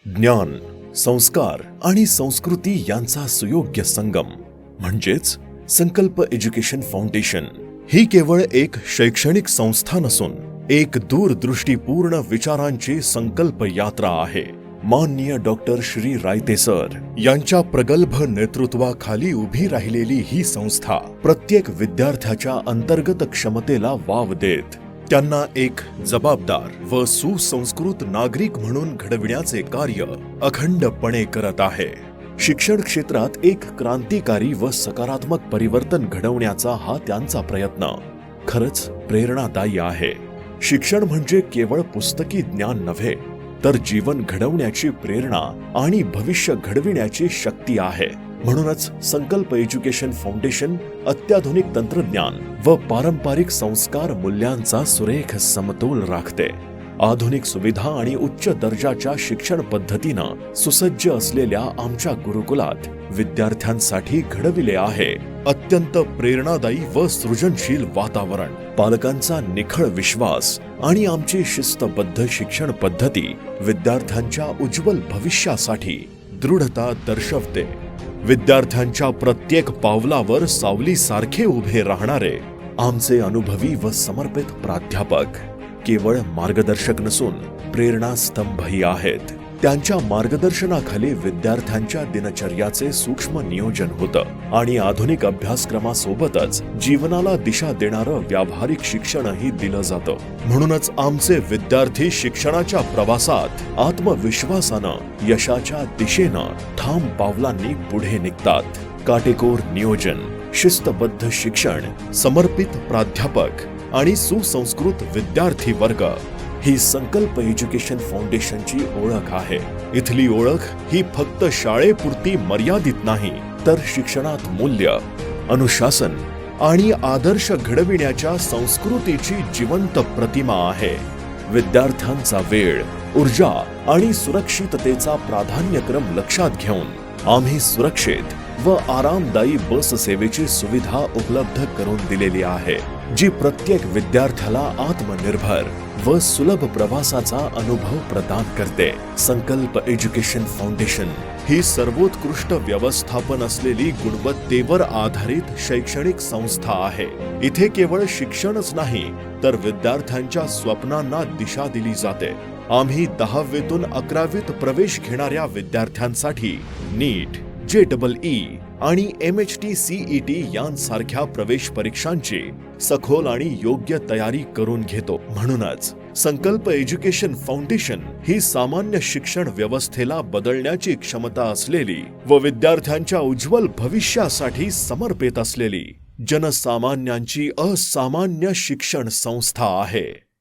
ज्ञान, संस्कार आणि संस्कृती यांचा सुयोग्य संगम म्हणजेच संकल्प एज्युकेशन फाउंडेशन ही केवळ एक शैक्षणिक संस्था नसून एक दूरदृष्टीपूर्ण विचारांची संकल्प यात्रा आहे. माननीय डॉक्टर श्री रायते सर यांच्या प्रगल्भ नेतृत्वाखाली उभी राहिलेली ही संस्था प्रत्येक विद्यार्थ्याच्या अंतर्गत क्षमतेला वाव देत त्यांना एक जबाबदार व सुसंस्कृत नागरिक म्हणून घडविण्याचे कार्य अखंडपणे करत आहे. शिक्षण क्षेत्रात एक क्रांतिकारी व सकारात्मक परिवर्तन घडवण्याचा हा त्यांचा प्रयत्न खरंच प्रेरणादायी आहे. शिक्षण म्हणजे केवळ पुस्तकी ज्ञान नव्हे, तर जीवन घडवण्याची प्रेरणा आणि भविष्य घडविण्याची शक्ती आहे. म्हणूनच संकल्प एज्युकेशन फाउंडेशन अत्याधुनिक तंत्रज्ञान व पारंपरिक संस्कार मूल्यांचा सुरेख समतोल राखते. आधुनिक सुविधा आणि उच्च दर्जाच्या शिक्षण पद्धतीनं सुसज्ज असलेल्या आमच्या गुरुकुलात विद्यार्थ्यांसाठी घडविले आहे अत्यंत प्रेरणादायी व सृजनशील वातावरण. पालकांचा निखळ विश्वास आणि आमची शिस्तबद्ध शिक्षण पद्धती विद्यार्थ्यांच्या उज्ज्वल भविष्यासाठी दृढता दर्शवते. विद्यार्थ्यांच्या प्रत्येक पावलावर सावलीसारखे उभे राहणारे आमचे अनुभवी व समर्पित प्राध्यापक केवळ मार्गदर्शक नसून प्रेरणास्तंभही आहेत. त्यांच्या मार्गदर्शनाखाली विद्यार्थ्यांच्या दिनचर्याचे सूक्ष्म नियोजन होतं आणि आधुनिक अभ्यासक्रमासोबतच जीवनाला दिशा देणारं व्यावहारिक शिक्षणही दिलं जातं. म्हणूनच आमचे विद्यार्थी शिक्षणाच्या प्रवासात आत्मविश्वासानं यशाच्या दिशेनं ठाम पावलांनी पुढे निघतात. काटेकोर नियोजन, शिस्तबद्ध शिक्षण, समर्पित प्राध्यापक आणि सुसंस्कृत विद्यार्थी वर्ग ही संकल्प एज्युकेशन फाउंडेशनची ओळख आहे. इथली ओळख ही फक्त शाळेपुरती मर्यादित नाही, तर शिक्षणात मूल्य, अनुशासन आणि आदर्श घडविण्याच्या संस्कृतीची जिवंत प्रतिमा आहे. विद्यार्थ्यांचा वेळ, ऊर्जा आणि सुरक्षिततेचा प्राधान्यक्रम लक्षात घेऊन आम्ही सुरक्षित व आरामदायी बस सेवेची सुविधा उपलब्ध करून दिलेली आहे, जी प्रत्येक विद्यार्थ्याला आत्मनिर्भर व सुलभ प्रवासाचा अनुभव प्रदान करते. संकल्प एज्युकेशन फाउंडेशन ही सर्वोत्कृष्ट व्यवस्थापन असलेली गुणवत्तेवर आधारित शैक्षणिक संस्था आहे. इथे केवळ शिक्षणच नाही, तर विद्यार्थ्यांच्या स्वप्नांना दिशा दिली जाते. आम्ही 10वीतून 11वीत प्रवेश घेणाऱ्या विद्यार्थ्यांसाठी नीट, JEE आणि MHT-CET यांसारख्या प्रवेश परीक्षांची सखोल आणि योग्य तयारी करून घेतो. म्हणूनच संकल्प एज्युकेशन फाउंडेशन ही सामान्य शिक्षण व्यवस्थेला बदलण्याची क्षमता असलेली व विद्यार्थ्यांच्या उज्ज्वल भविष्यासाठी समर्पित असलेली जनसामान्यांची असामान्य शिक्षण संस्था आहे.